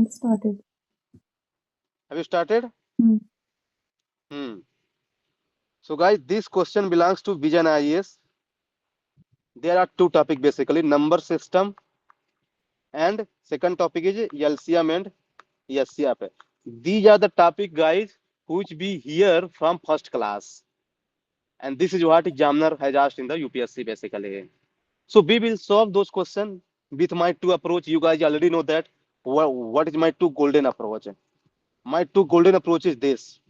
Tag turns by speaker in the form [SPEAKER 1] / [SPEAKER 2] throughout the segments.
[SPEAKER 1] Started.
[SPEAKER 2] Have you started?
[SPEAKER 1] Hmm.
[SPEAKER 2] So guys, this question belongs to Vision IAS. There are two topics basically, number system and second topic is LCM and SCF. These are the topic guys which we hear from first class. And this is what examiner has asked in the UPSC basically. So we will solve those questions with my two approach. You guys already know that. What is my two golden approach? My two golden approach is this.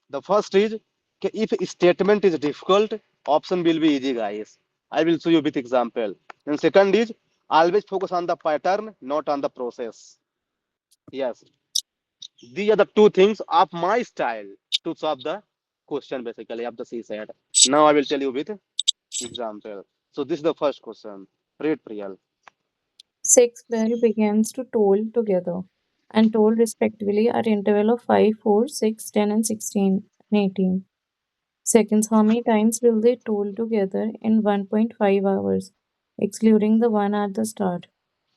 [SPEAKER 2] The first is if statement is difficult, option will be easy, guys. I will show you with example. And second is always focus on the pattern, not on the process. Yes, these are the two things of my style to solve the question basically of the C set. Now I will tell you with example. So this is the first question. Read Priyal.
[SPEAKER 1] Six player begins to toll together and toll respectively at interval of 5, 4, 6, 10, and 16 and 18 seconds. How many times will they toll together in 1.5 hours, excluding the one at the start?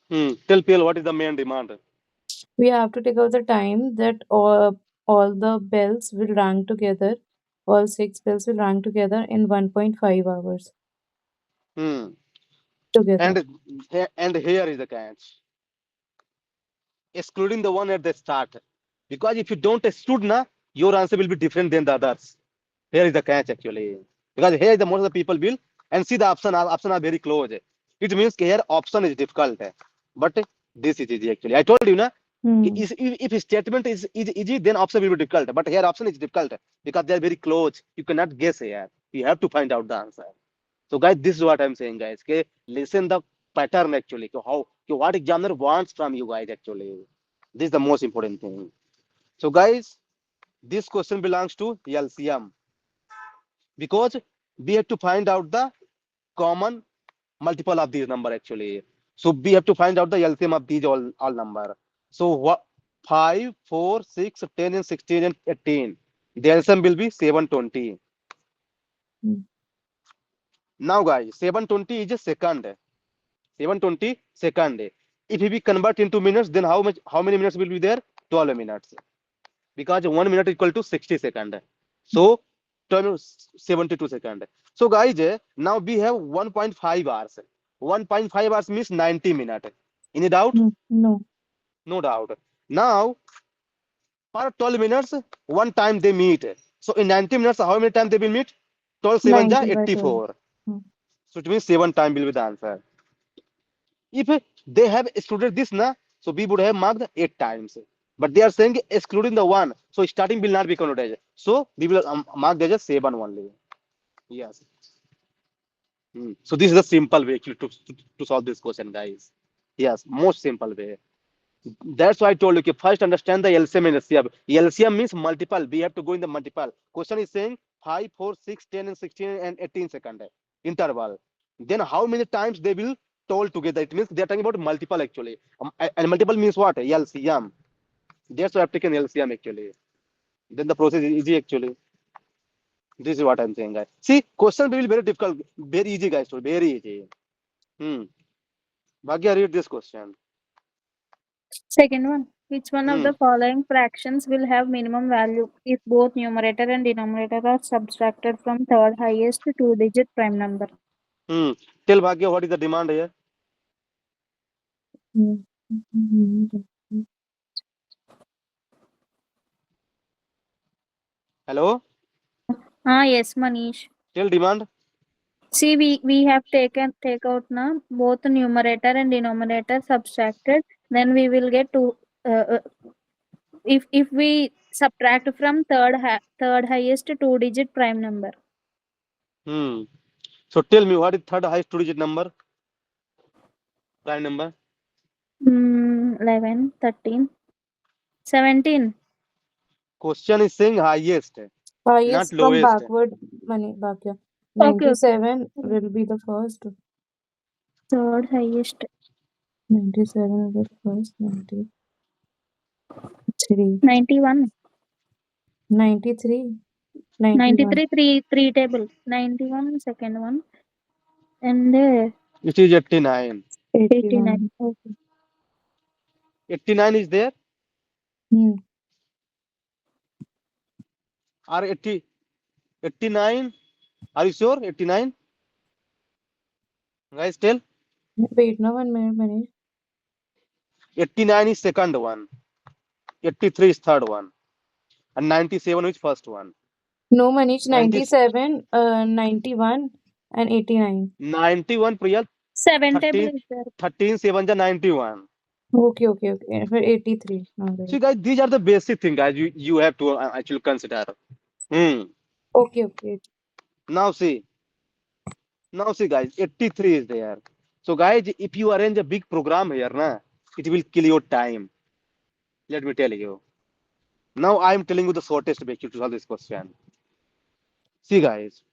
[SPEAKER 2] Tell Priyal what is the main demand.
[SPEAKER 1] We have to take out the time that all the bells will rang together, all six bells will rang together in 1.5 hours
[SPEAKER 2] Hmm.
[SPEAKER 1] together.
[SPEAKER 2] And and here is the catch. Excluding the one at the start. Because if you don't exclude na, your answer will be different than the others. Here is the catch actually. Because here the most of the people will and see the option are very close. It means here option is difficult. But this is easy actually. I told you na
[SPEAKER 1] Hmm.
[SPEAKER 2] if statement is easy, then option will be difficult. But here option is difficult because they are very close. You cannot guess here. You have to find out the answer. So guys, this is what I'm saying, guys. Okay, listen the pattern actually. How what examiner wants from you guys actually. This is the most important thing. So guys, this question belongs to LCM because we have to find out the common multiple of these number actually. So we have to find out the LCM of these all number. So what 5, 4, 6, 10, and 16 and 18. The LCM will be 720.
[SPEAKER 1] Hmm.
[SPEAKER 2] Now guys, 720 is a second. 720 second. If we convert into minutes, then how many minutes will be there? 12 minutes. Because 1 minute equal to 60 second. So 72 second. So guys, now we have 1.5 hours. 1.5 hours means 90 minutes. Any doubt?
[SPEAKER 1] No.
[SPEAKER 2] No doubt. Now per 12 minutes, one time they meet. So in 90 minutes, how many times they will meet? 12 7 ja
[SPEAKER 1] 90 by 12.
[SPEAKER 2] 84.
[SPEAKER 1] Hmm.
[SPEAKER 2] So it means 7 time will be the answer. If they have excluded this, na, so we would have marked 8 times. But they are saying excluding the one, so starting will not be counted. So we will mark as a 7 only. Yes. So this is the simple way to solve this question, guys. Yes, most simple way. That's why I told you, okay, first understand the LCM and SCF. LCM means multiple. We have to go in the multiple. Question is saying 5, 4, 6, 10, and 16 and 18 second interval. Then how many times they will told together? It means they are talking about multiple actually. And multiple means what? LCM. That's why I've taken LCM actually. Then the process is easy actually. This is what I'm saying, guys. See, question will be very difficult, very easy, guys. Very easy. Hmm. Bhagya, read this question.
[SPEAKER 3] Second one. Which one of
[SPEAKER 2] Hmm.
[SPEAKER 3] the following fractions will have minimum value if both numerator and denominator are subtracted from third highest two-digit prime number?
[SPEAKER 2] Hmm. Tell Bhagya what is the demand here.
[SPEAKER 1] Hmm.
[SPEAKER 2] Hello.
[SPEAKER 3] Yes, Manish.
[SPEAKER 2] Tell demand.
[SPEAKER 3] See, we have take out now both numerator and denominator subtracted. Then we will get to if we subtract from third highest two-digit prime number.
[SPEAKER 2] Hmm. So tell me what is third highest two-digit number? Prime number.
[SPEAKER 3] 11, 13, 17.
[SPEAKER 2] Question is saying highest, not
[SPEAKER 1] Highest from
[SPEAKER 2] lowest.
[SPEAKER 1] backward money Bhagya.
[SPEAKER 3] Okay,
[SPEAKER 1] 97 will be the first.
[SPEAKER 3] third highest
[SPEAKER 1] 97 will be first. 93.
[SPEAKER 3] 91.
[SPEAKER 1] 93. 91.
[SPEAKER 3] 93 three table. 91 second one and
[SPEAKER 2] It is 89.
[SPEAKER 3] 89.
[SPEAKER 1] 81.
[SPEAKER 3] Okay.
[SPEAKER 2] 89 is there,
[SPEAKER 1] Hmm.
[SPEAKER 2] or 89? Are you sure? 89? Guys, tell.
[SPEAKER 1] Wait, no, 1 minute, Manish.
[SPEAKER 2] 89 is second one, 83 is third one, and 97 is first one.
[SPEAKER 1] No, Manish,
[SPEAKER 2] 90,
[SPEAKER 1] 97, 91, and 89.
[SPEAKER 2] 91, Priya,
[SPEAKER 3] Seven table
[SPEAKER 2] 13,
[SPEAKER 3] is there.
[SPEAKER 2] 13, 7 is 91.
[SPEAKER 1] Okay, okay, okay. For 83. All
[SPEAKER 2] See,
[SPEAKER 1] right.
[SPEAKER 2] guys, these are the basic things, guys, you have to actually consider. Hmm.
[SPEAKER 1] Okay, okay.
[SPEAKER 2] Now see, guys, 83 is there. So, guys, if you arrange a big program here, na, it will kill your time. Let me tell you. Now I am telling you the shortest way to solve this question. See, guys,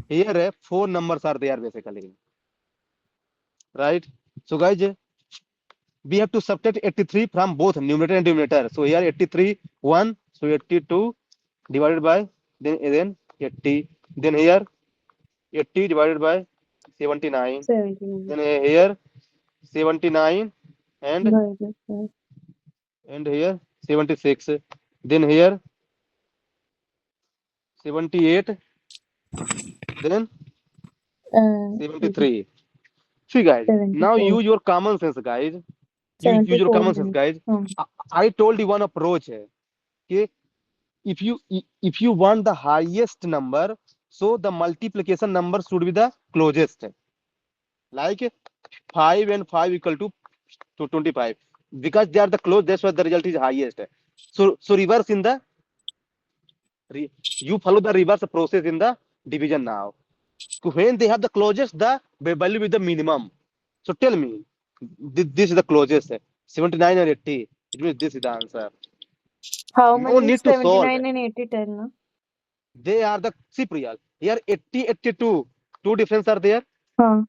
[SPEAKER 2] here four numbers are there basically, right? So, guys, we have to subtract 83 from both numerator and denominator. So here 83 1, so 82 divided by then 80, then here 80 divided by 79,
[SPEAKER 1] 79.
[SPEAKER 2] then here 79 and
[SPEAKER 1] Very good, sir.
[SPEAKER 2] here 76, then here 78, then
[SPEAKER 1] Okay.
[SPEAKER 2] 73. See, guys, now
[SPEAKER 1] 74.
[SPEAKER 2] use your common sense, guys. Use your
[SPEAKER 1] 74
[SPEAKER 2] common sense,
[SPEAKER 1] minutes.
[SPEAKER 2] guys.
[SPEAKER 1] Hmm.
[SPEAKER 2] I told you one approach है कि if you want the highest number, so the multiplication number should be the closest. Like 5 and 5 equal to 25. Because they are the close, that's why the result is highest. So reverse in the you follow the reverse process in the division now. So when they have the closest, the value with the minimum. So tell me, this is the closest 79 or 80. It means this is the answer.
[SPEAKER 1] How
[SPEAKER 2] No
[SPEAKER 1] many?
[SPEAKER 2] need to solve.
[SPEAKER 1] 79 and 80, tell na?
[SPEAKER 2] They are the see Priyal. Here 80, 82. Two difference are there.
[SPEAKER 1] Huh.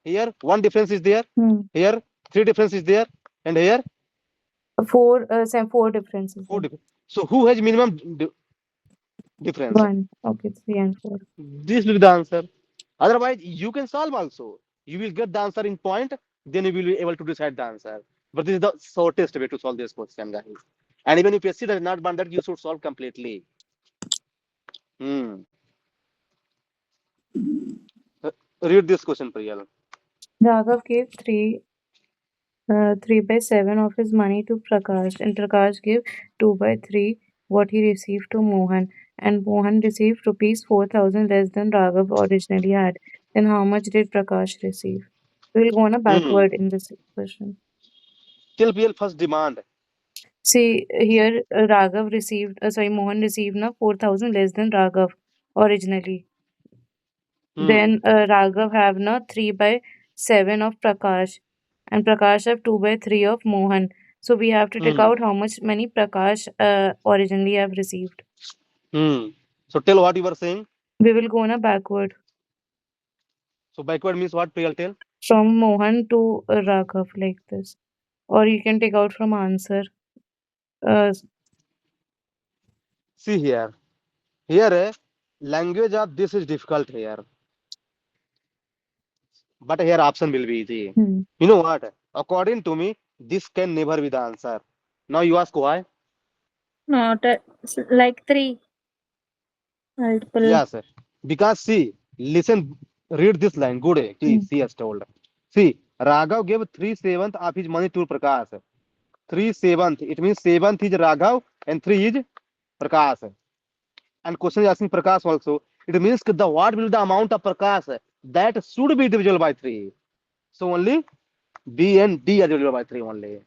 [SPEAKER 2] Here one difference is there.
[SPEAKER 1] Hmm.
[SPEAKER 2] Here three difference is there. And here
[SPEAKER 1] Four differences.
[SPEAKER 2] four difference. So who has minimum difference?
[SPEAKER 1] One. Okay, 3 and 4.
[SPEAKER 2] This will be the answer. Otherwise, you can solve also. You will get the answer in point. Then you will be able to decide the answer. But this is the shortest way to solve this question, guys. And even if you see that not one that you should solve completely. Hmm. Uh, Read this question, Priyal.
[SPEAKER 1] Raghav gave 3 by 7 of his money to Prakash, and Prakash gave 2 by 3 what he received to Mohan, and Mohan received rupees 4,000 less than Raghav originally had. Then how much did Prakash receive? We'll go on a
[SPEAKER 2] Hmm.
[SPEAKER 1] backward in this question.
[SPEAKER 2] Till PL first demand.
[SPEAKER 1] See here, Mohan received na 4,000 less than Raghav originally.
[SPEAKER 2] Hmm.
[SPEAKER 1] Then Raghav have na 3 by 7 of Prakash, and Prakash have 2 by 3 of Mohan. So we have to take
[SPEAKER 2] Hmm.
[SPEAKER 1] out how much money Prakash originally have received.
[SPEAKER 2] Hmm. So tell what you were saying.
[SPEAKER 1] We will go on a backward
[SPEAKER 2] So backward means what, Priyal? Tell.
[SPEAKER 1] from Mohan to Raghav like this, or you can take out from answer. Uh,
[SPEAKER 2] See here. Here, language of this is difficult here. But here option will be easy.
[SPEAKER 1] hmm.
[SPEAKER 2] You know what? According to me, this can never be the answer. Now you ask why?
[SPEAKER 3] Not like three multiple.
[SPEAKER 2] Yes, because see, listen, read this line. Good,
[SPEAKER 1] Hmm.
[SPEAKER 2] please. He has told. See, Raghav gave 3/7 of his money to Prakash. 3/7. It means seventh is Raghav and 3 is Prakash. And question is asking Prakash also. It means the what will be the amount of Prakash that should be divisible by 3. So only B and D are divisible by 3 only.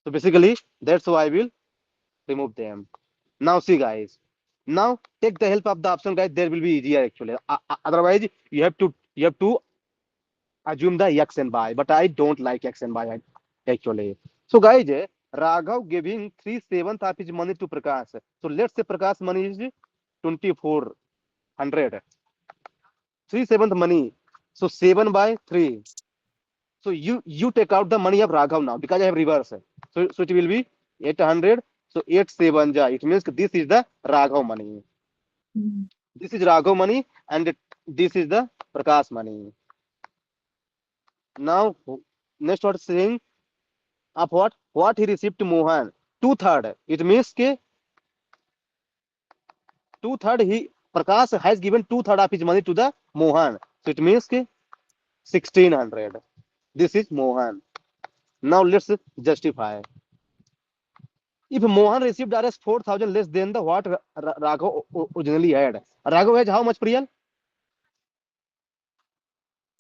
[SPEAKER 2] So basically, that's why I will remove them. Now see, guys. Now take the help of the option, guys. There will be easier actually. Otherwise, you have to assume the X and Y. But I don't like X and Y actually. So guys, Raghav giving 3/7 of his money to Prakash. So let's say Prakash money is 2400. 3/7 money. So 7 by 3. So you take out the money of Raghav now because I have reverse. So it will be 800. So 8/7 ja. It means this is the Raghav money.
[SPEAKER 1] Hmm.
[SPEAKER 2] This is Raghav money and this is the Prakash money. Now next what saying of what he received to Mohan? 2/3. It means ke 2/3 he Prakash has given 2/3 of his money to the Mohan. So it means ke 1600. This is Mohan. Now let's justify. If Mohan received Rs 4,000 less than the what Raghav originally had. Raghav has how much, Priyal?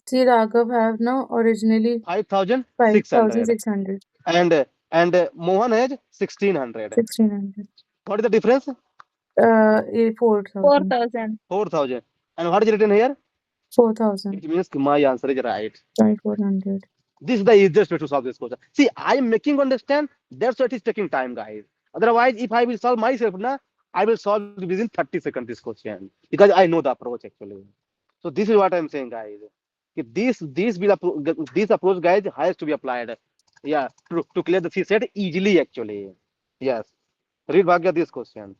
[SPEAKER 1] See, Raghav have now originally
[SPEAKER 2] 5,600.
[SPEAKER 1] 5,600.
[SPEAKER 2] And Mohan has 1,600.
[SPEAKER 1] 1,600.
[SPEAKER 2] What is the difference?
[SPEAKER 1] 4,000.
[SPEAKER 3] 4,000.
[SPEAKER 2] 4,000. And what is written here?
[SPEAKER 1] 4,000.
[SPEAKER 2] It means my answer is right.
[SPEAKER 1] 2,400.
[SPEAKER 2] This is the easiest way to solve this question. See, I am making you understand. That's why it is taking time, guys. Otherwise, if I will solve myself, I will solve within 30 seconds this question because I know the approach actually. So this is what I'm saying, guys. If this approach, guys, has to be applied. Yeah, to clear the C set easily actually. Yes. Read Bhagya this question.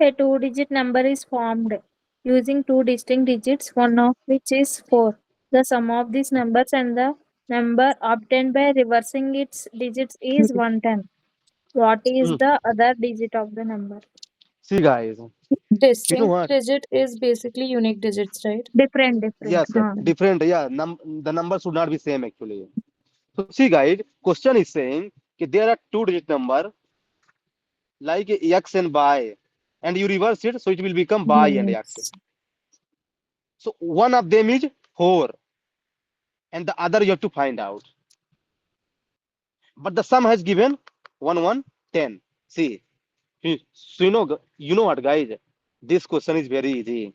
[SPEAKER 3] A two-digit number is formed using two distinct digits, one of which is 4. The sum of these numbers and the number obtained by reversing its digits is 110. What is
[SPEAKER 2] Hmm.
[SPEAKER 3] the other digit of the number?
[SPEAKER 2] See, guys. You know
[SPEAKER 1] Distinct
[SPEAKER 2] what?
[SPEAKER 1] digit is basically unique digits, right?
[SPEAKER 3] Different.
[SPEAKER 2] Yes, different. Yeah, the numbers should not be same actually. So see, guys, question is saying that there are two-digit number like x and y, and you reverse it, so it will become y and x.
[SPEAKER 1] Yes.
[SPEAKER 2] So one of them is 4, and the other you have to find out. But the sum has given 1, 1, 10. See, so you know what, guys? This question is very easy.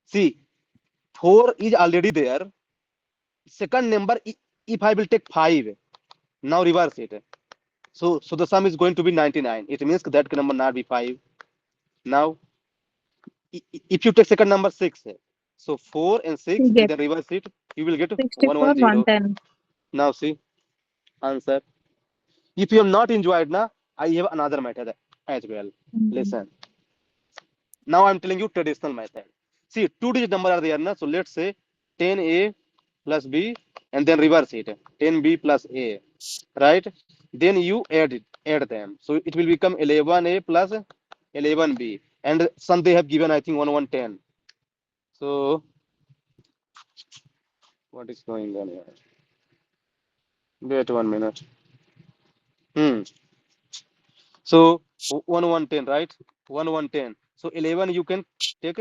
[SPEAKER 2] See, 4 is already there. Second number, if I will take 5, now reverse it. So the sum is going to be 99. It means that number not be 5. Now, if you take second number 6, so 4 and 6,
[SPEAKER 3] You
[SPEAKER 2] and
[SPEAKER 3] get
[SPEAKER 2] then reverse it, you will get
[SPEAKER 3] 64,
[SPEAKER 2] 110.
[SPEAKER 3] 110.
[SPEAKER 2] Now see, answer. If you have not enjoyed, I have another method as well. Listen. Now I'm telling you traditional method. See, two-digit number are there, so let's say 10A plus B, and then reverse it. 10B plus A, right? Then you add them. So it will become 11A plus 11B. And some they have given, I think, 110. So what is going on here? Wait 1 minute. Hmm. So 110, right? 110. So 11 you can take.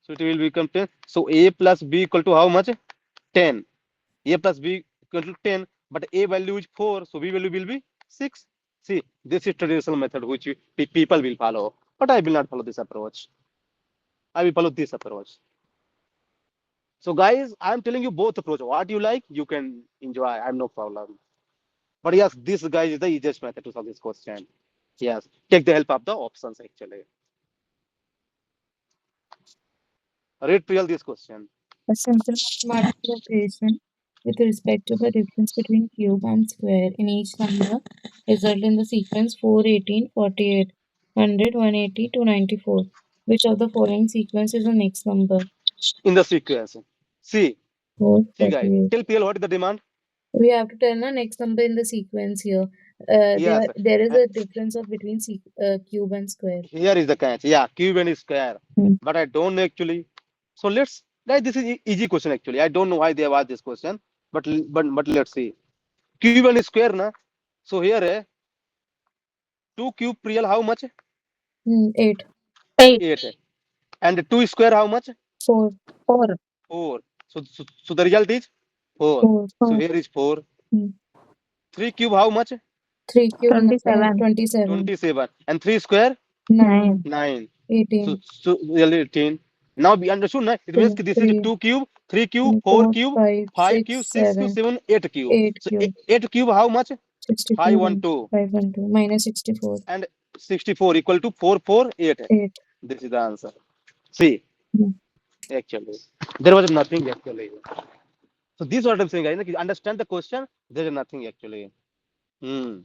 [SPEAKER 2] So it will become 10. So A plus B equal to how much? 10. A plus B equal to 10. But A value is 4. So B value will be 6. See, this is traditional method which people will follow. But I will not follow this approach. I will follow this approach. So guys, I'm telling you both approach. What you like, you can enjoy. I'm no problem. But yes, this guys is the easiest method to solve this question. Yes, take the help of the options actually. Read Priyal this question.
[SPEAKER 1] A simple mathematical equation with respect to the difference between cube and square in each number result in the sequence 4, 18, 48, 100, 180 to 94. Which of the following sequence is the next number?
[SPEAKER 2] In the sequence. See,
[SPEAKER 1] 4,
[SPEAKER 2] see guys,
[SPEAKER 1] 48.
[SPEAKER 2] tell PL what is the demand?
[SPEAKER 1] We have to tell the next number in the sequence here.
[SPEAKER 2] Yes,
[SPEAKER 1] There is a difference of between cube and square.
[SPEAKER 2] here is the catch. Yeah, cube and square.
[SPEAKER 1] Hmm.
[SPEAKER 2] But I don't know actually. So let's, guys, this is easy question actually. I don't know why they have asked this question, but let's see. Cube and square, na. So here, 2 cube real how much?
[SPEAKER 1] 8,
[SPEAKER 3] 8.
[SPEAKER 2] 8. And 2 square how much?
[SPEAKER 1] 4,
[SPEAKER 3] 4.
[SPEAKER 2] 4. So the result is 4.
[SPEAKER 1] 4.
[SPEAKER 2] So here is 4.
[SPEAKER 1] Hmm.
[SPEAKER 2] 3 cube how much?
[SPEAKER 1] 3 cube
[SPEAKER 3] 27.
[SPEAKER 1] 27.
[SPEAKER 2] 27. And 3 square?
[SPEAKER 1] 9,
[SPEAKER 2] 9.
[SPEAKER 1] 18,
[SPEAKER 2] So really 18. Now we understood, na? It means
[SPEAKER 1] 2,
[SPEAKER 2] this is
[SPEAKER 1] 3,
[SPEAKER 2] 2 cube, 3 cube, 4
[SPEAKER 1] 4,
[SPEAKER 2] cube,
[SPEAKER 1] 5,
[SPEAKER 2] 5
[SPEAKER 1] 6,
[SPEAKER 2] cube, 6 cube,
[SPEAKER 1] 7,
[SPEAKER 2] 7, 8 cube.
[SPEAKER 1] 8
[SPEAKER 2] So
[SPEAKER 1] cube,
[SPEAKER 2] 8 cube how much?
[SPEAKER 1] 64,
[SPEAKER 2] 512.
[SPEAKER 1] 512, minus 64,
[SPEAKER 2] And 64 equal to 448.
[SPEAKER 1] 8.
[SPEAKER 2] This is the answer. See,
[SPEAKER 1] Hmm.
[SPEAKER 2] actually, there was nothing actually. So this is what I'm saying, guys. You understand the question? There is nothing actually. Hmm.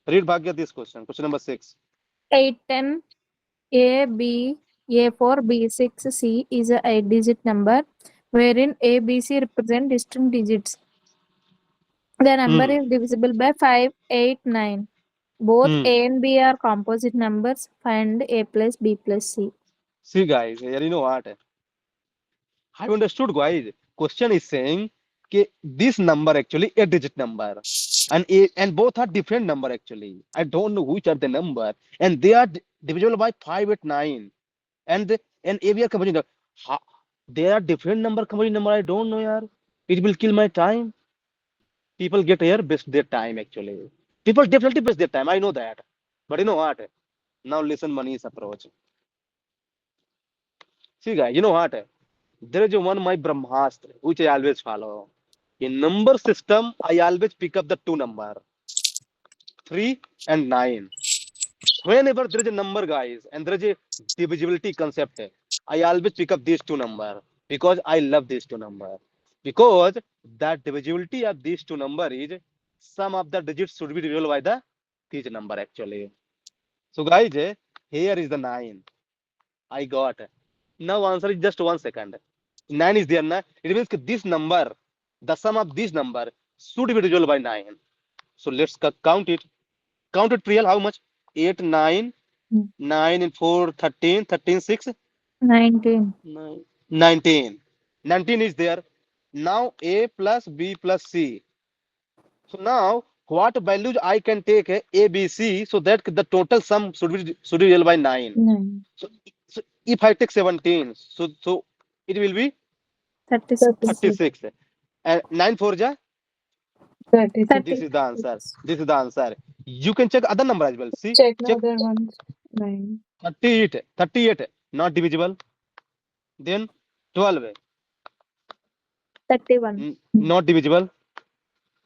[SPEAKER 2] Read Bhagya this question. Question number 6.
[SPEAKER 3] 8, 10, A, B, A4, B6, C is a 8-digit number wherein A, B, C represent distinct digits. The number
[SPEAKER 2] Hmm.
[SPEAKER 3] is divisible by 5, 8, 9. Both
[SPEAKER 2] Hmm.
[SPEAKER 3] A and B are composite numbers. Find A plus B plus C.
[SPEAKER 2] See, guys, here you know what? I understood, guys. Question is saying this number actually a digit number, and both are different number actually. I don't know which are the number, and they are divisible by 5, 8, 9, and A, B are composite. How, they are different number, composite number. I don't know, yaar. It will kill my time. People get here best their time actually. People definitely best their time. I know that, but you know what? Now listen, Mani's approach. See, guys, you know what? There is one my Brahmastra which I always follow. In number system, I always pick up the two number, 3 and 9. Whenever there is a number, guys, and there is a divisibility concept, I always pick up these two number because I love these two number. Because that divisibility of these two number is sum of the digits should be divisible by the these number actually. So guys, here is the 9. I got. Now answer is just 1 second. 9 is there, na? It means that this number, the sum of this number should be divisible by 9. So let's count it. Count it real how much? 8, 9,
[SPEAKER 1] Mm.
[SPEAKER 2] 9 and 4, 13, 13, 6,
[SPEAKER 3] 19.
[SPEAKER 2] 9, 19. 19 is there. Now A plus B plus C. So now what values I can take A, B, C so that the total sum should be real by 9.
[SPEAKER 1] 9.
[SPEAKER 2] So, so if I take 17, so it will be
[SPEAKER 3] 36.
[SPEAKER 1] 36.
[SPEAKER 2] 36. And 9 4 ja,
[SPEAKER 3] 30.
[SPEAKER 2] this is the answer.
[SPEAKER 1] 36.
[SPEAKER 2] This is the answer. You can check other number as well. See,
[SPEAKER 1] Check the
[SPEAKER 2] check
[SPEAKER 1] other ones. 9.
[SPEAKER 2] 38, 38, not divisible. Then 12,
[SPEAKER 3] 31.
[SPEAKER 1] Mm.
[SPEAKER 2] not divisible.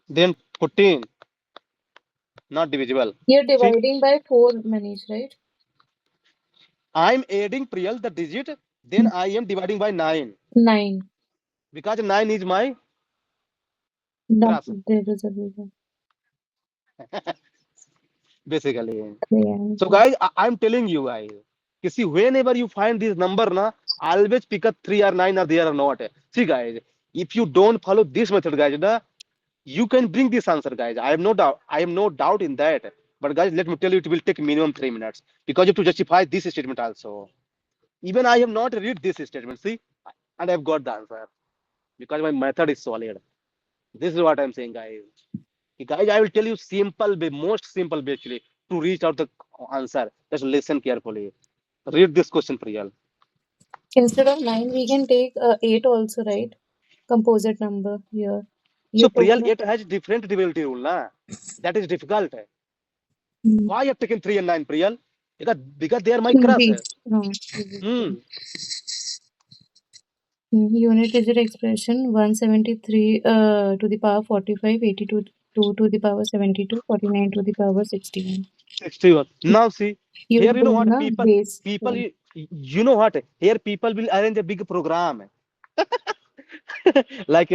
[SPEAKER 2] Then 14, not divisible.
[SPEAKER 1] You're
[SPEAKER 2] See,
[SPEAKER 1] dividing by 4, Manish, right?
[SPEAKER 2] I'm adding Priyal the digit, then I am dividing by 9
[SPEAKER 1] 9.
[SPEAKER 2] because 9 is my
[SPEAKER 1] No,
[SPEAKER 2] crush,
[SPEAKER 1] there is a reason.
[SPEAKER 2] basically.
[SPEAKER 1] Yeah.
[SPEAKER 2] So guys, I'm telling you guys, you see, whenever you find this number, na, always pick up 3 or 9 or there or not. See guys, if you don't follow this method, guys, na, you can bring this answer, guys. I have no doubt. I have no doubt in that. But guys, let me tell you, it will take minimum 3 minutes because you have to justify this statement also. Even I have not read this statement, see, and I've got the answer because my method is solid. This is what I'm saying, guys. Guys, I will tell you simple way, most simple way actually to reach out the answer. Just listen carefully. Read this question, Priyal.
[SPEAKER 1] Instead of 9, we can take 8 also, right? Composite number here.
[SPEAKER 2] So
[SPEAKER 1] You're
[SPEAKER 2] Priyal,
[SPEAKER 1] taking
[SPEAKER 2] it has different divisibility rule, na? That is difficult.
[SPEAKER 1] mm,
[SPEAKER 2] Why you have taken 3 and 9, Priyal? Because they are my crush.
[SPEAKER 1] easy. No, easy.
[SPEAKER 2] Hmm.
[SPEAKER 1] Unit digit expression 173 to the power 45, 82 to the power 72, 49 to the power 61.
[SPEAKER 2] 61. Now see,
[SPEAKER 1] You're
[SPEAKER 2] here you know
[SPEAKER 1] doing
[SPEAKER 2] what
[SPEAKER 1] a
[SPEAKER 2] people
[SPEAKER 1] base
[SPEAKER 2] people
[SPEAKER 1] one.
[SPEAKER 2] you know what? Here people will arrange a big program like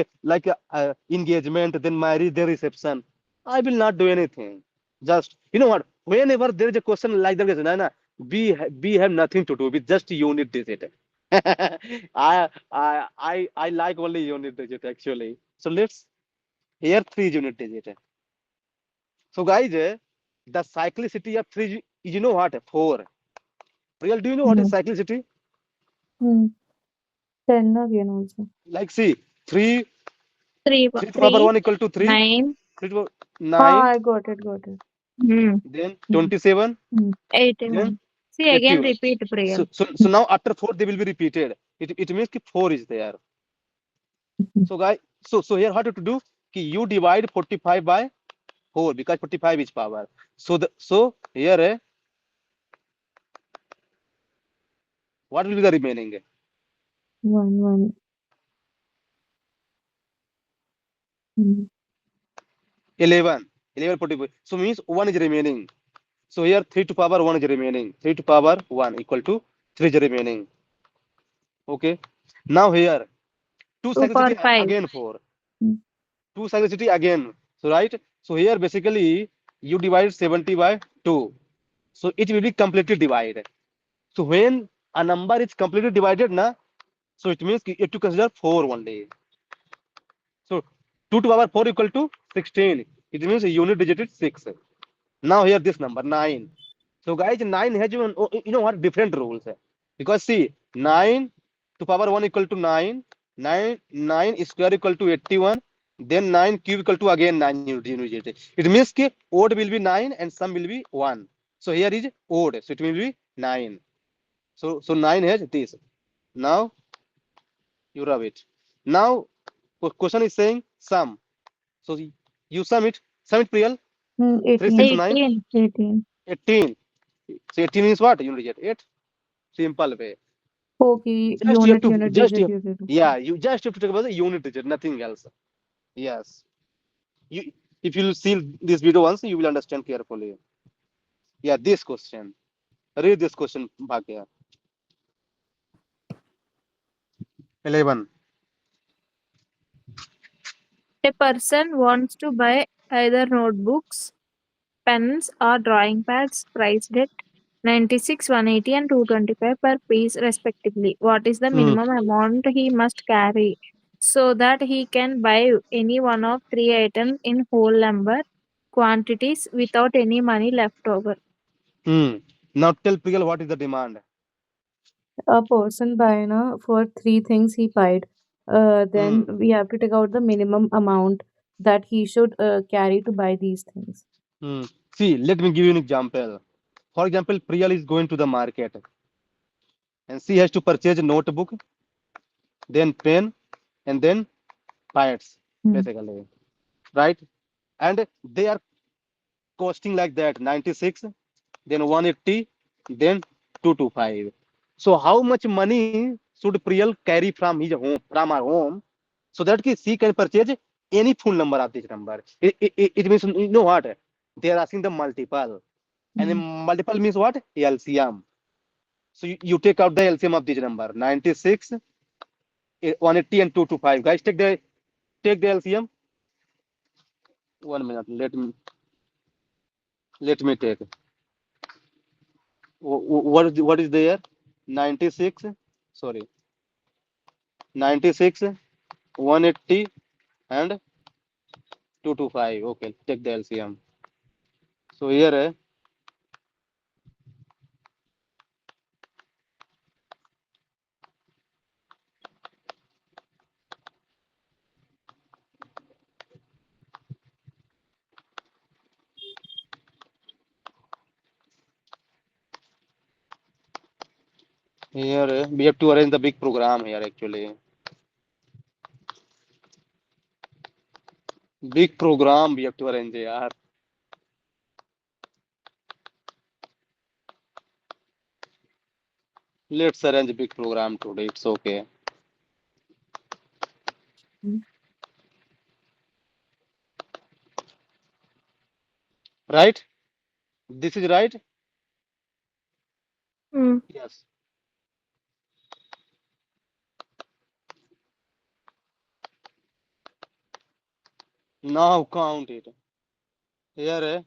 [SPEAKER 2] engagement, then marriage, then reception. I will not do anything. Just you know what? Whenever there is a question like that, na, we have nothing to do with just unit digit. I like only unit digit actually. So let's here 3 unit digit. So guys, the cyclicity of 3 is you know what? 4. Real, do you know what is
[SPEAKER 1] No.
[SPEAKER 2] cyclicity?
[SPEAKER 1] Hmm. 10 again also.
[SPEAKER 2] Like see, 3
[SPEAKER 3] 3,
[SPEAKER 2] 3 to power
[SPEAKER 3] 3,
[SPEAKER 2] 1 equal to 3,
[SPEAKER 3] 9,
[SPEAKER 2] 3 to power
[SPEAKER 1] Ah,
[SPEAKER 2] 9,
[SPEAKER 1] I got it, got it.
[SPEAKER 2] then
[SPEAKER 1] Hmm.
[SPEAKER 2] 27,
[SPEAKER 1] Hmm.
[SPEAKER 2] then
[SPEAKER 3] 81. See, again
[SPEAKER 2] 81.
[SPEAKER 3] repeat, Priyal.
[SPEAKER 2] So now after 4 they will be repeated. It means ki 4 is there.
[SPEAKER 1] Hmm.
[SPEAKER 2] So guys, so here how to do? Ki you divide 45 by 4 because 45 is power. So here what will be the remaining?
[SPEAKER 1] 1, 1. Hmm.
[SPEAKER 2] 11. 11 45. So means 1 is remaining. So here 3 to power 1 is remaining. 3 to power 1 equal to 3 is remaining. Okay. Now here 2
[SPEAKER 3] 2 power
[SPEAKER 2] cyclicity
[SPEAKER 3] 5.
[SPEAKER 2] again 4.
[SPEAKER 1] Hmm.
[SPEAKER 2] 2 cyclicity again. So right. So here basically you divide 70 by 2. So it will be completely divided. So when a number is completely divided, na, so it means you have to consider 4 only. So 2 to power 4 equal to 16. It means unit digit is 6. Now here this number 9. So guys, 9 has what different rules. Because see, 9 to power 1 equal to 9, 9 square equal to 81, then 9 cube equal to again 9 unit. It means कि odd will be 9 and sum will be 1. So here is odd, so it will be 9. So 9 has this. Now you rub it. Now question is saying sum. So you sum it Priyal. 3, 6,
[SPEAKER 1] 18.
[SPEAKER 2] 9,
[SPEAKER 3] 18.
[SPEAKER 1] 18.
[SPEAKER 2] 18. So 18 means what? Unit digit 8. Simple way.
[SPEAKER 1] Okay,
[SPEAKER 2] Just you have
[SPEAKER 1] unit,
[SPEAKER 2] to
[SPEAKER 1] unit
[SPEAKER 2] just
[SPEAKER 1] digit,
[SPEAKER 2] you
[SPEAKER 1] unit.
[SPEAKER 2] yeah, you just have to take about the unit digit, nothing else. Yes. You if you see this video once, you will understand carefully. Yeah, this question. Read this question, Bhagya. 11.
[SPEAKER 3] A person wants to buy either notebooks, pens, or drawing pads priced at 96, 180, and 225 per piece, respectively. What is the
[SPEAKER 2] Hmm.
[SPEAKER 3] minimum amount he must carry so that he can buy any one of three items in whole number quantities without any money left over?
[SPEAKER 2] Hmm. Now tell Priyal what is the demand.
[SPEAKER 1] A person buy na for three things he paid. Then
[SPEAKER 2] Hmm.
[SPEAKER 1] we have to take out the minimum amount that he should carry to buy these things.
[SPEAKER 2] Hmm. See, let me give you an example. For example, Priyal is going to the market and she has to purchase a notebook, then pen, and then pads,
[SPEAKER 1] Hmm.
[SPEAKER 2] basically. Right? And they are costing like that 96, then 180, then 225. So how much money should Priyal carry from his home, from her home, so that she can purchase any full number of this number? It means, you know what? They are asking the multiple. And the
[SPEAKER 1] Hmm.
[SPEAKER 2] multiple means what? LCM. So you take out the LCM of this number 96, 180, and 225. Guys, take the LCM. 1 minute. Let me take. What is there? 96. Sorry, 96, 180, and 225. Okay, take the LCM. So here, we have to arrange the big program here actually. Big program we have to arrange here. Let's arrange a big program today. It's okay.
[SPEAKER 1] Hmm.
[SPEAKER 2] Right? This is right?
[SPEAKER 3] Hmm.
[SPEAKER 2] Yes. Now count it. Here,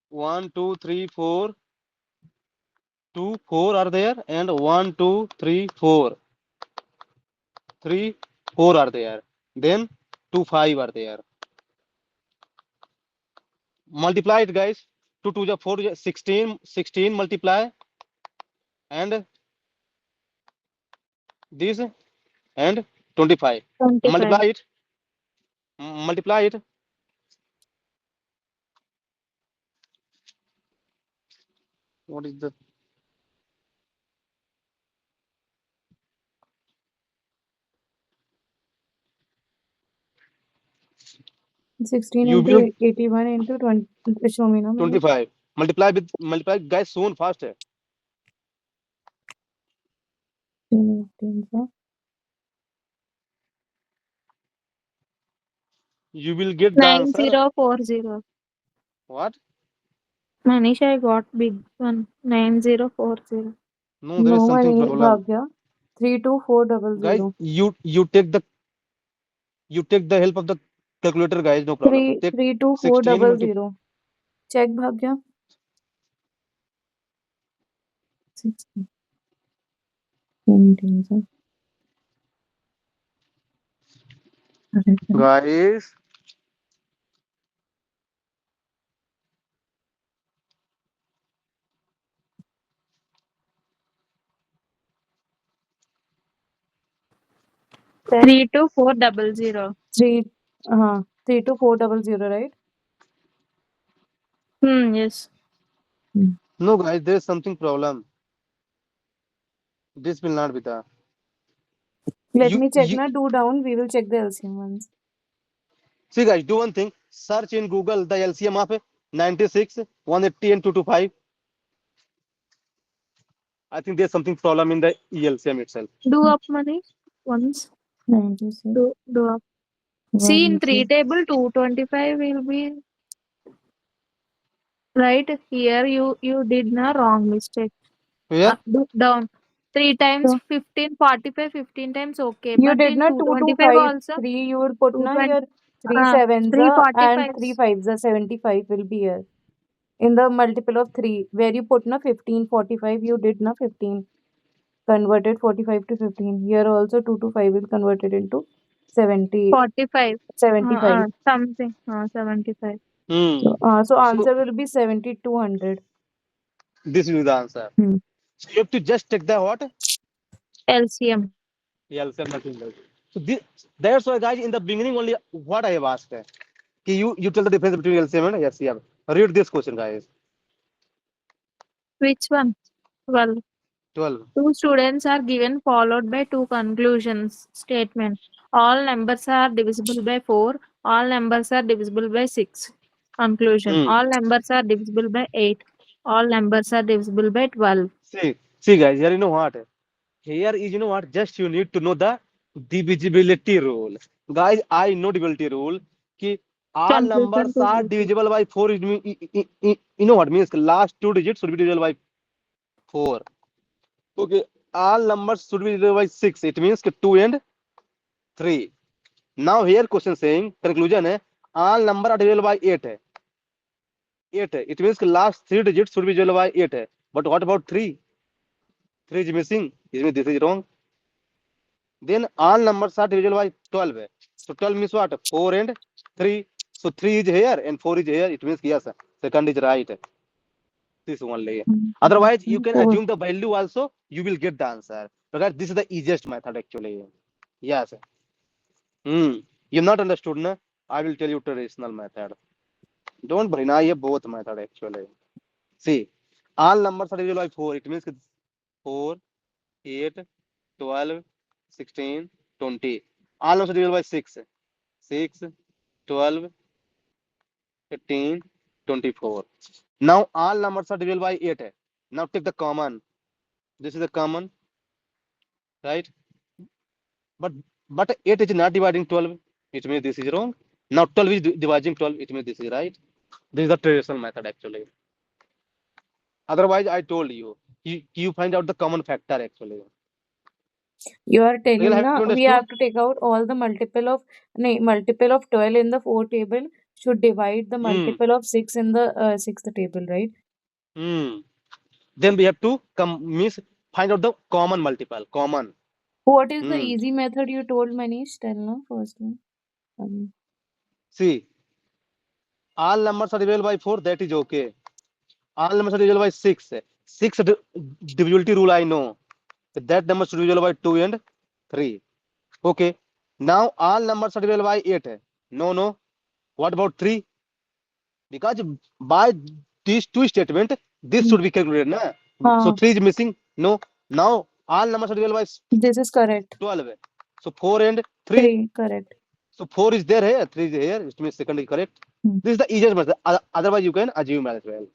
[SPEAKER 2] 1, 2, 3, 4. 2, 4 are there, and 1, 2, 3, 4. 3, 4 are there. Then 2, 5 are there. Multiply it, guys. 2, 2, 4, 16. 16 multiply, and this, and 25.
[SPEAKER 3] 25.
[SPEAKER 2] Multiply it. Multiply it. What is the?
[SPEAKER 1] 16
[SPEAKER 2] You
[SPEAKER 1] into
[SPEAKER 2] will
[SPEAKER 1] 81 into 20. Show me now.
[SPEAKER 2] 25. Multiply, guys, soon, faster.
[SPEAKER 1] 18, so
[SPEAKER 2] You will get the answer.
[SPEAKER 3] 9040.
[SPEAKER 2] What?
[SPEAKER 3] Manish, I got big one. 9040.
[SPEAKER 2] No, there is
[SPEAKER 1] no
[SPEAKER 2] something
[SPEAKER 1] money,
[SPEAKER 2] problem.
[SPEAKER 1] Bhagya. 32400.
[SPEAKER 2] Guys, you take the help of the calculator, guys. No problem. Take 16 multiply.
[SPEAKER 1] 32400. Check Bhagya. 16. So correct, correct.
[SPEAKER 2] Guys,
[SPEAKER 1] Then
[SPEAKER 3] 32400.
[SPEAKER 1] 32400, right?
[SPEAKER 3] Yes.
[SPEAKER 2] No, guys, there is something problem. This will not be the
[SPEAKER 1] Let
[SPEAKER 2] you
[SPEAKER 1] me check
[SPEAKER 2] you
[SPEAKER 1] now. Do down. We will check the LCM ones.
[SPEAKER 2] see, guys. Do one thing. Search in Google the LCM of 96, 180, and 225. I think there's something problem in the ELCM itself.
[SPEAKER 3] Do up money once.
[SPEAKER 1] 96,
[SPEAKER 3] Do up. See, in 3
[SPEAKER 1] 180.
[SPEAKER 3] table 225 will be right here. You did na wrong mistake.
[SPEAKER 2] Yeah.
[SPEAKER 3] Do down. 3 times
[SPEAKER 1] So
[SPEAKER 3] 15, 45, 15 times okay.
[SPEAKER 1] you
[SPEAKER 3] But
[SPEAKER 1] did
[SPEAKER 3] in
[SPEAKER 1] not
[SPEAKER 3] 225 also
[SPEAKER 1] 225 3. You will put na
[SPEAKER 3] 220,
[SPEAKER 1] here 3
[SPEAKER 3] uh,
[SPEAKER 1] sevens and
[SPEAKER 3] 345.
[SPEAKER 1] 3 fives. 75 will be here in the multiple of 3 where you put na 15 45. You did na 15 converted 45 to 15. Here also 2 to 5 will convert it into 70
[SPEAKER 3] 45.
[SPEAKER 1] 75.
[SPEAKER 3] Something. 75.
[SPEAKER 2] Hmm.
[SPEAKER 1] So
[SPEAKER 2] So
[SPEAKER 1] answer will be 7200.
[SPEAKER 2] this is the answer.
[SPEAKER 1] Hmm.
[SPEAKER 2] So you have to just take the what?
[SPEAKER 3] LCM.
[SPEAKER 2] ELCM nothing else. So this, that's why, guys, in the beginning only what I have asked. You tell the difference between LCM and SCM. Read this question, guys.
[SPEAKER 3] Which one? Well,
[SPEAKER 2] 12.
[SPEAKER 3] two students are given followed by two conclusions statement. All numbers are divisible by 4. All numbers are divisible by 6. Conclusion.
[SPEAKER 2] Hmm.
[SPEAKER 3] All numbers are divisible by 8. All numbers are divisible by 12.
[SPEAKER 2] See, guys, here you know what? Here is what? Just you need to know the divisibility rule. Guys, I know divisibility rule. Ki all
[SPEAKER 3] Conclusion
[SPEAKER 2] numbers
[SPEAKER 3] to
[SPEAKER 2] are
[SPEAKER 3] digit.
[SPEAKER 2] divisible by 4. You know what means? Last two digits should be divisible by 4. Okay. All numbers should be divisible by 6. It means 2 and 3. Now here question saying conclusion है all number are divisible by 8 है 8 है it means कि last three digits should be divisible by 8 है but what about 3 3 is missing it means this is wrong then all numbers are divisible by 12 है so 12 means what 4 and 3 so 3 is here and 4 is here it means yes second is right this only otherwise you can
[SPEAKER 1] Four.
[SPEAKER 2] assume the value also you will get the answer because this is the easiest method actually yes hmm you not understood na I will tell you traditional method. Don't deny both method actually. See, all numbers are divisible by 4. It means 4, 8, 12, 16, 20. All numbers are divisible by 6. 6, 12, 15, 24. Now all numbers are divisible by 8. Now take the common. This is the common, right? But but 8 is not dividing 12. It means this is wrong. Now 12 is dividing 12. It means this is right. This is the traditional method actually. Otherwise, I told you find out the common factor actually.
[SPEAKER 1] You are
[SPEAKER 2] You'll
[SPEAKER 1] telling
[SPEAKER 2] have
[SPEAKER 1] na
[SPEAKER 2] to
[SPEAKER 1] we
[SPEAKER 2] understood.
[SPEAKER 1] have to take out all the multiple of 12 in the 4 table should divide the
[SPEAKER 2] Hmm.
[SPEAKER 1] multiple of 6 in the 6th table, right?
[SPEAKER 2] Hmm. Then we have to means find out the common multiple. Common.
[SPEAKER 1] What is the
[SPEAKER 2] Hmm.
[SPEAKER 1] easy method you told Manish? Tell now first one. Um,
[SPEAKER 2] See, all numbers are divisible by 4. That is okay. All numbers are divisible by 6. 6 divisibility rule I know. That number should be divisible by 2 and 3. Okay. Now all numbers are divisible by 8. No, no. What about 3? Because by these two statement, this
[SPEAKER 1] hmm.
[SPEAKER 2] should be calculated. Na? So
[SPEAKER 1] Ah,
[SPEAKER 2] 3 is missing. No. Now all numbers are divisible by
[SPEAKER 1] this is correct.
[SPEAKER 2] 12. So 4 and 3.
[SPEAKER 1] 3, correct.
[SPEAKER 2] So 4 is there here, 3 is here. It means second is correct.
[SPEAKER 1] Hmm.
[SPEAKER 2] This is the easiest method. Otherwise, you can assume as well.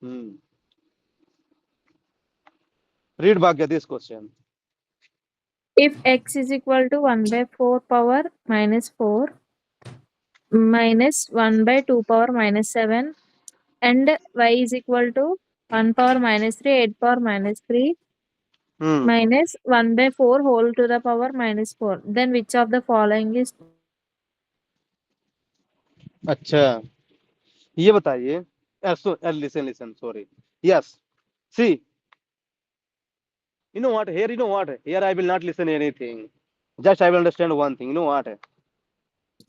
[SPEAKER 2] Hmm. Read Bhagya this question.
[SPEAKER 3] If x is equal to 1 by 4 power minus 4 minus 1 by 2 power minus 7 and y is equal to 1 power minus 3, 8 power minus 3
[SPEAKER 2] Hmm.
[SPEAKER 3] minus 1 by 4 whole to the power minus 4, then which of the following is
[SPEAKER 2] अच्छा ये बताइए listen sorry yes see you know what here I will not listen anything just I will understand one thing you know what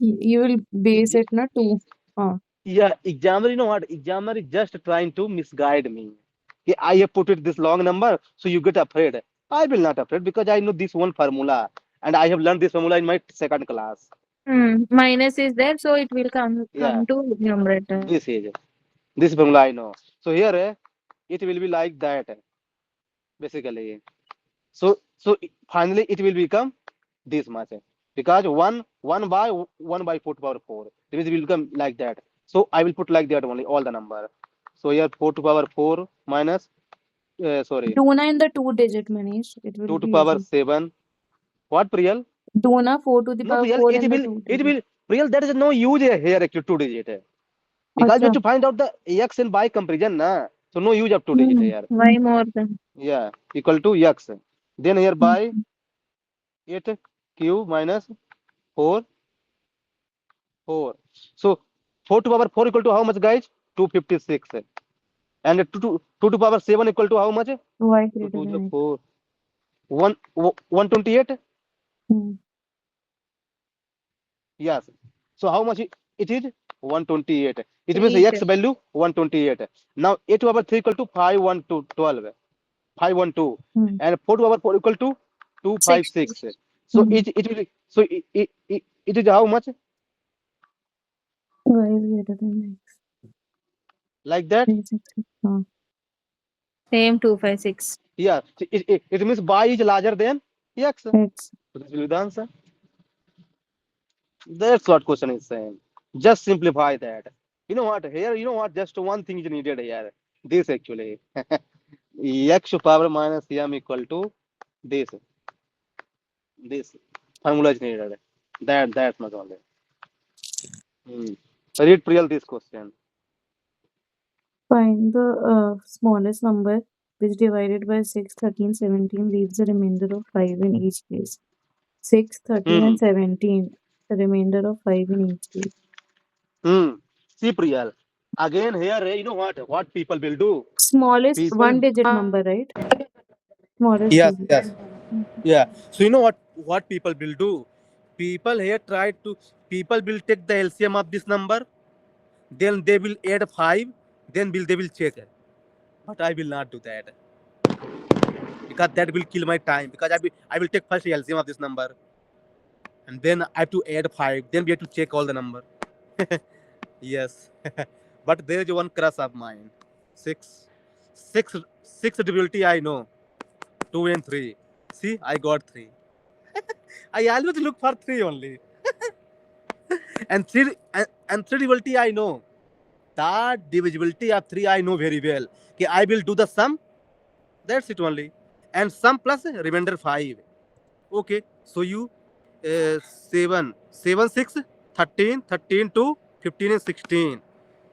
[SPEAKER 1] You will base
[SPEAKER 2] Ex-
[SPEAKER 1] it na 2. Ah.
[SPEAKER 2] yeah examiner you know what examiner is just trying to misguide me I have put it this long number so you get afraid I will not afraid because I know this one formula and I have learned this formula in my second class.
[SPEAKER 3] Minus is there, so it will
[SPEAKER 2] Yeah,
[SPEAKER 3] come to numerator.
[SPEAKER 2] this is this formula I know. So here it will be like that basically. Finally it will become this much because 1 by 4 to power 4. It will become like that. So I will put like that only all the number. So here 4 to power 4 minus sorry
[SPEAKER 1] Dona in the two-digit, Manish. It will
[SPEAKER 2] 2 to
[SPEAKER 1] be
[SPEAKER 2] power
[SPEAKER 1] easy.
[SPEAKER 2] 7. What Priyal?
[SPEAKER 1] Dona 4 to the
[SPEAKER 2] No
[SPEAKER 1] power
[SPEAKER 2] Priyal,
[SPEAKER 1] 4
[SPEAKER 2] it
[SPEAKER 1] in the
[SPEAKER 2] will it
[SPEAKER 1] two-digit.
[SPEAKER 2] will Priyal, there is no use here actually 2 digit because we have
[SPEAKER 1] Acha.
[SPEAKER 2] to find out the x and by comparison na. So no use of 2 digit here.
[SPEAKER 3] Why more than?
[SPEAKER 2] Yeah, equal to x. Then here
[SPEAKER 3] Hmm.
[SPEAKER 2] by 8 cube minus 4 4. So 4 to power 4 equal to how much, guys? 256. And 2 to power 7 equal to how much?
[SPEAKER 1] Y
[SPEAKER 2] 2
[SPEAKER 1] greater
[SPEAKER 2] 2
[SPEAKER 1] than 8.
[SPEAKER 2] 4. 128.
[SPEAKER 1] Hmm.
[SPEAKER 2] Yes. So how much it is? 128. It means
[SPEAKER 3] 8.
[SPEAKER 2] x value 128. Now 8 to power 3 equal to 512. 512.
[SPEAKER 1] Hmm.
[SPEAKER 2] And 4 to power 4 equal to
[SPEAKER 3] 60.
[SPEAKER 2] 256. So
[SPEAKER 1] Hmm.
[SPEAKER 2] it will so it is how much?
[SPEAKER 1] Y is greater than X.
[SPEAKER 2] Like that?
[SPEAKER 1] 360.
[SPEAKER 3] Same 256.
[SPEAKER 2] Yeah. So it means y is larger than x. So
[SPEAKER 1] X.
[SPEAKER 2] this will be the answer. That's what question is saying. Just simplify that. You know what? Here, you know what? Just one thing is needed here. This actually. X power minus m equal to this. This formula is needed. That much only. Hmm. Read Priyal this question.
[SPEAKER 1] Find the smallest number which divided by 6, 13, 17 leaves a remainder of 5 in each case. 6, 13,
[SPEAKER 2] Hmm.
[SPEAKER 1] and 17. The remainder of 5 in each case.
[SPEAKER 2] Hmm. See Priyal. Again here, you know what? What people will do?
[SPEAKER 1] Smallest
[SPEAKER 2] People.
[SPEAKER 1] one digit number, right? Smallest
[SPEAKER 2] Yes.
[SPEAKER 1] digit.
[SPEAKER 2] Yes.
[SPEAKER 1] Mhm.
[SPEAKER 2] Yeah. So you know what people will do? People here try to. People will take the LCM of this number. Then they will add 5. Then they will check it. But I will not do that because that will kill my time. Because I will take first LCM of this number, and then I have to add 5. Then we have to check all the number. Yes, but there is one crush of mine. Six, six difficulty I know. 2 and 3. See, I got 3. I always look for 3 only. And three difficulty I know. That divisibility of 3 I know very well. Okay, I will do the sum. That's it only. And sum plus remainder 5. Okay, so you 7, 7, 6, 13, 13 to 15 and 16.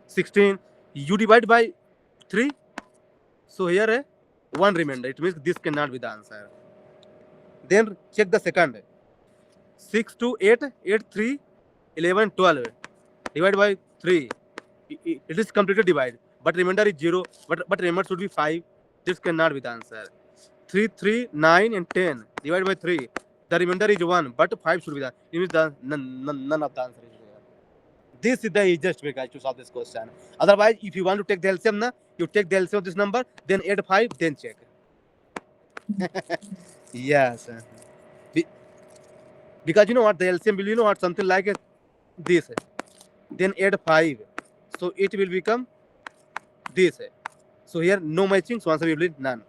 [SPEAKER 2] 16, you divide by 3. So here one remainder. It means this cannot be the answer. Then check the second. 6 to 8, 8, 3, 11, 12. Divide by 3. It is completely divide. But remainder is 0. But remainder should be 5. This cannot be the answer. 3, 3, 9 and 10. Divide by 3. The remainder is 1. But 5 should be the. It means none of the answer is there. This is the easiest way, guys, to solve this question. Otherwise, if you want to take the LCM, you take the LCM of this number, then add 5, then check. Yes. Be- Because you know what, the LCM will, you know what, something like this. Then add 5. So it will become this. So here, no matching, so answer will be none.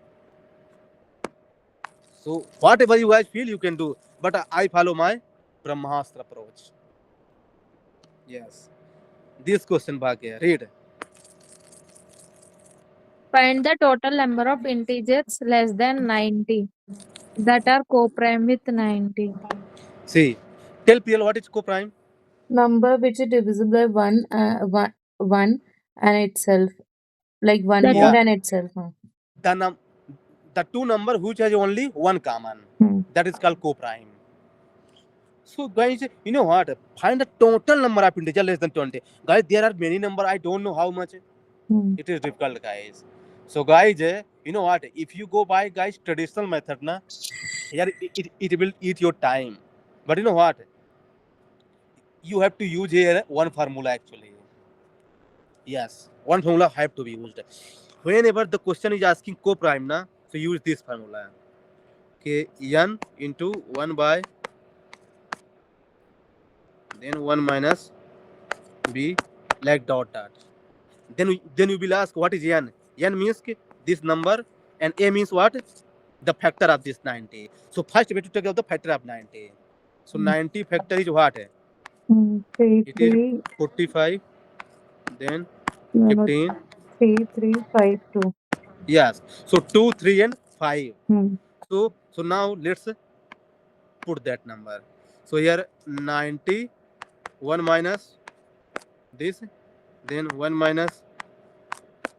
[SPEAKER 2] So whatever you guys feel, you can do. But I follow my Brahmastra approach. Yes. This question, Bhagya, read.
[SPEAKER 3] Find the total number of integers less than 90 that are co-prime with 90.
[SPEAKER 2] See, tell PL what is co-prime.
[SPEAKER 1] Number which is divisible by one and itself. Like one
[SPEAKER 3] That
[SPEAKER 1] more
[SPEAKER 2] Yeah,
[SPEAKER 1] and itself. Huh?
[SPEAKER 2] the num the two number which has only one common.
[SPEAKER 1] Hmm.
[SPEAKER 2] That is called co-prime. So guys, you know what? Find the total number of integer less than 20. Guys, there are many number. I don't know how much.
[SPEAKER 1] Hmm.
[SPEAKER 2] It is difficult, guys. So guys, you know what? If you go by guys traditional method, na, here it will eat your time. But you know what? You have to use here one formula actually. Yes, one formula have to be used. Whenever the question is asking co-prime, na, so use this formula. Okay, n into 1 by then 1 minus b, like dot dot. Then you will ask what is n. N means this number, and a means what? The factor of this 90. So first we have to take out the factor of 90. So 90 factor is what?
[SPEAKER 1] 3,
[SPEAKER 2] It is
[SPEAKER 1] 3,
[SPEAKER 2] 45, then
[SPEAKER 1] no, no,
[SPEAKER 2] 15.
[SPEAKER 1] 3, 3, 5, 2.
[SPEAKER 2] Yes. So 2, 3, and 5.
[SPEAKER 1] Hmm.
[SPEAKER 2] So now let's put that number. So here 90, 1 minus this, then 1 minus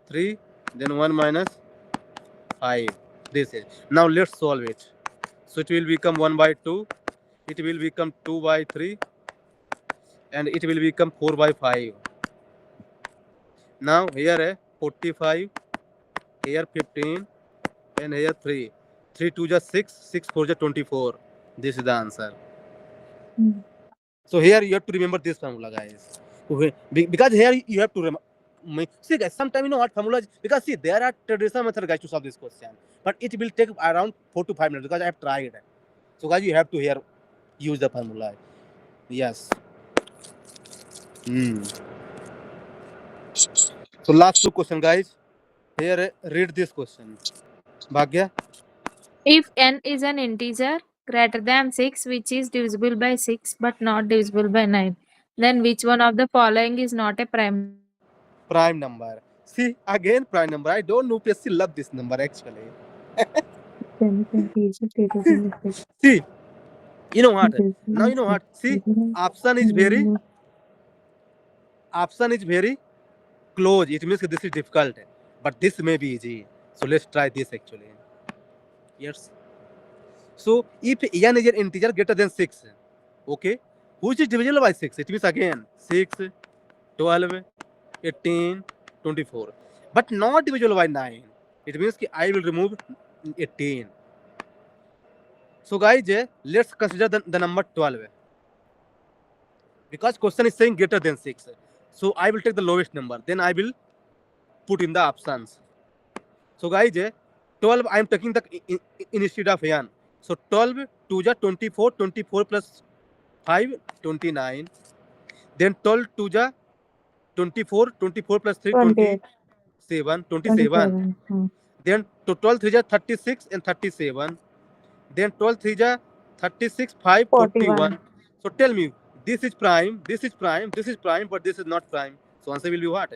[SPEAKER 2] 3, then 1 minus 5. This is. Now let's solve it. So it will become 1 by 2, it will become 2 by 3, and it will become 4 by 5. Now here 45, here 15, and here 3. 3 2 just 6, 6 4 just 24. This is the answer.
[SPEAKER 1] Hmm.
[SPEAKER 2] So here you have to remember this formula, guys. Because here you have to remember. See, guys, sometimes you know what formula is, because see, there are traditional methods, guys, to solve this question, but it will take around 4 to 5 minutes because I have tried. So, guys, you have to here use the formula. Yes. So last two question, guys. Here, read this question. Bhagya.
[SPEAKER 3] If n is an integer greater than 6 which is divisible by 6 but not divisible by 9, then which one of the following is not a prime number?
[SPEAKER 2] Prime number. See, again prime number. I don't know if you love this number actually.
[SPEAKER 1] 10, 20, 30, 26.
[SPEAKER 2] See, you know what?
[SPEAKER 1] This
[SPEAKER 2] Now you know what? See, option is very close. It means this is difficult, but this may be easy. So let's try this actually. Yes. So if n is an integer greater than 6, okay, which is divisible by 6? It means again 6, 12, 18, 24, but not divisible by 9. It means I will remove 18. So guys, let's consider the number 12, because question is saying greater than 6. So I will take the lowest number, then I will put in the options. So guys, 12 I am taking the instead of n. So 12 2 ja 24, 24 plus 5, 29. Then 12 2 ja 24, 24 plus 3,
[SPEAKER 1] 28,
[SPEAKER 2] 27,
[SPEAKER 1] 27.
[SPEAKER 2] Then 12 3 ja 36 and 37. Then 12 3 ja 36, 5, 41. So tell me, this is prime, this is prime, this is prime, but this is not prime. So answer will be what?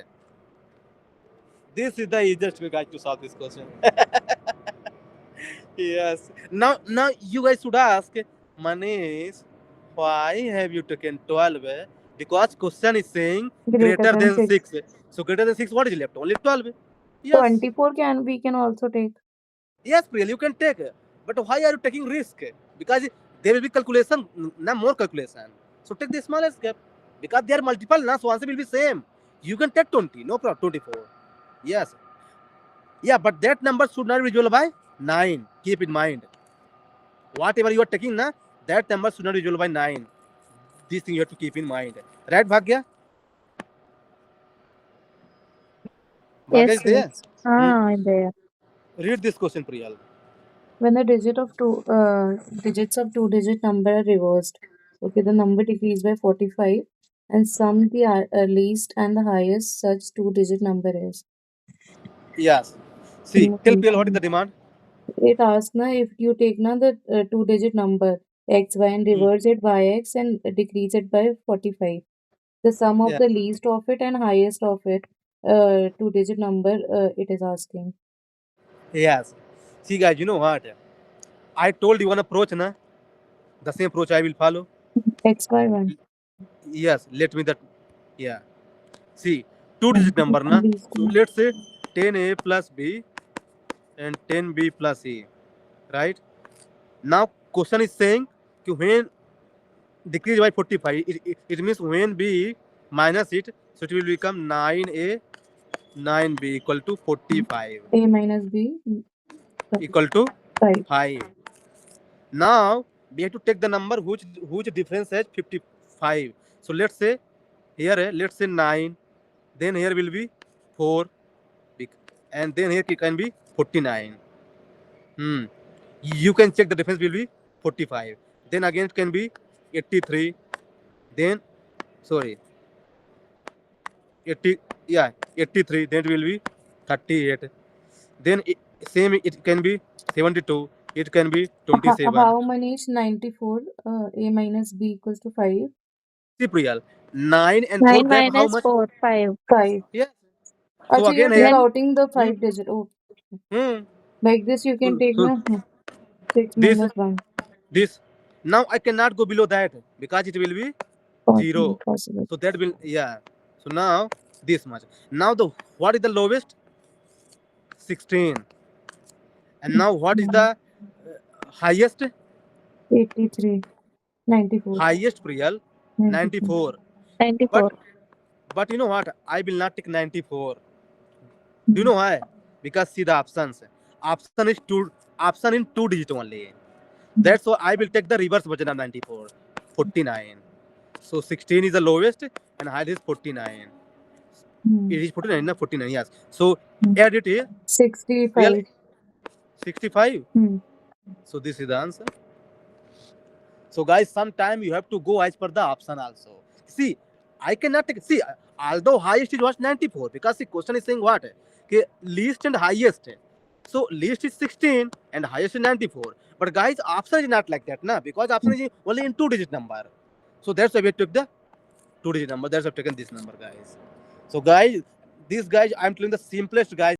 [SPEAKER 2] This is the easiest way, guys, to solve this question. Yes. Now you guys should ask, Manish, why have you taken 12? Because question is saying greater than 6. So greater than 6, what is left? Only 12. Yes.
[SPEAKER 1] 24 we can also take.
[SPEAKER 2] Yes, Priyal, you can take. But why are you taking risk? Because there will be calculation, not more calculation. So take the smallest gap. Because they are multiple, now, so answer will be same. You can take 20, no problem, 24. Yes. Yeah, but that number should not be divisible by 9. Keep in mind. Whatever you are taking, that number should not be divisible by 9. This thing you have to keep in mind. Right, Bhagya? Bhagya
[SPEAKER 3] Yes,
[SPEAKER 2] is there?
[SPEAKER 3] yes. I'm there.
[SPEAKER 2] Read this question, Priyal.
[SPEAKER 1] When the digits of two-digit number are reversed, okay, the number decreased by 45, and sum the least and the highest such two-digit number is.
[SPEAKER 2] Yes. See, tell Priyal what is the demand?
[SPEAKER 1] It asks if you take the two-digit number xy and reverse it by x and decrease it by 45. The sum of
[SPEAKER 2] Yeah.
[SPEAKER 1] the least of it and highest of it, two-digit number, it is asking.
[SPEAKER 2] Yes. See, guys, you know what? I told you one approach, the same approach I will follow.
[SPEAKER 1] xy1.
[SPEAKER 2] Yes, let me that. Yeah. See, two-digit number, So let's say 10a plus b and 10b plus a. Right? Now, question is saying when decrease by 45, it means when b minus it, so it will become 9a, 9b equal to 45.
[SPEAKER 1] A minus b
[SPEAKER 2] Equal to
[SPEAKER 1] 5.
[SPEAKER 2] 5. Now, we have to take the number whose difference has 55. So let's say here, let's say 9. Then here will be 4. And then here it can be 49. You can check the difference will be 45. Then again it can be 83. Then Sorry, 80. Yeah, 83. Then it will be 38. Then same. It can be 72. It can be 27.
[SPEAKER 1] How Manish 94? A minus B equals to 5.
[SPEAKER 2] See, Priyal, 9 and 4
[SPEAKER 3] 9
[SPEAKER 2] gap. How
[SPEAKER 3] minus
[SPEAKER 2] much?
[SPEAKER 3] 4, 5.
[SPEAKER 1] 5.
[SPEAKER 2] Yes. So
[SPEAKER 1] Acha,
[SPEAKER 2] again
[SPEAKER 1] you're
[SPEAKER 2] here.
[SPEAKER 3] Then
[SPEAKER 1] counting the
[SPEAKER 2] Hmm,
[SPEAKER 1] 5 digit. Oh,
[SPEAKER 2] hmm.
[SPEAKER 1] like this you can take
[SPEAKER 2] So
[SPEAKER 1] na 6
[SPEAKER 2] this
[SPEAKER 1] minus 1.
[SPEAKER 2] this now I cannot go below that because it will be
[SPEAKER 1] Not
[SPEAKER 2] 0.
[SPEAKER 1] possible.
[SPEAKER 2] So that will, yeah. So now this much. Now the what is the lowest? 16. And now what is the highest?
[SPEAKER 1] 83. 94.
[SPEAKER 2] Highest, Priyal,
[SPEAKER 1] 94.
[SPEAKER 2] 94.
[SPEAKER 3] 94.
[SPEAKER 2] But you know what? I will not take 94. Do you
[SPEAKER 1] Hmm.
[SPEAKER 2] know why? Because see the options. Option is option in 2 digit only.
[SPEAKER 1] Hmm.
[SPEAKER 2] That's why I will take the reverse version of 94. 49. So 16 is the lowest and highest is 49.
[SPEAKER 1] Hmm.
[SPEAKER 2] It is 49, no 49, yes. So
[SPEAKER 1] Hmm.
[SPEAKER 2] add it here. Real
[SPEAKER 1] 65.
[SPEAKER 2] 65.
[SPEAKER 1] Hmm.
[SPEAKER 2] So this is the answer. So guys, sometime you have to go as per the option also. See, I cannot take, see, although highest is was 94 because the question is saying what? Okay, least and highest. So least is 16 and highest is 94. But guys, option is not like that, na? Because option is only in 2 digit number. So that's why we took the 2 digit number. That's why I've taken this number, guys. So guys, these guys, I'm telling the simplest guys.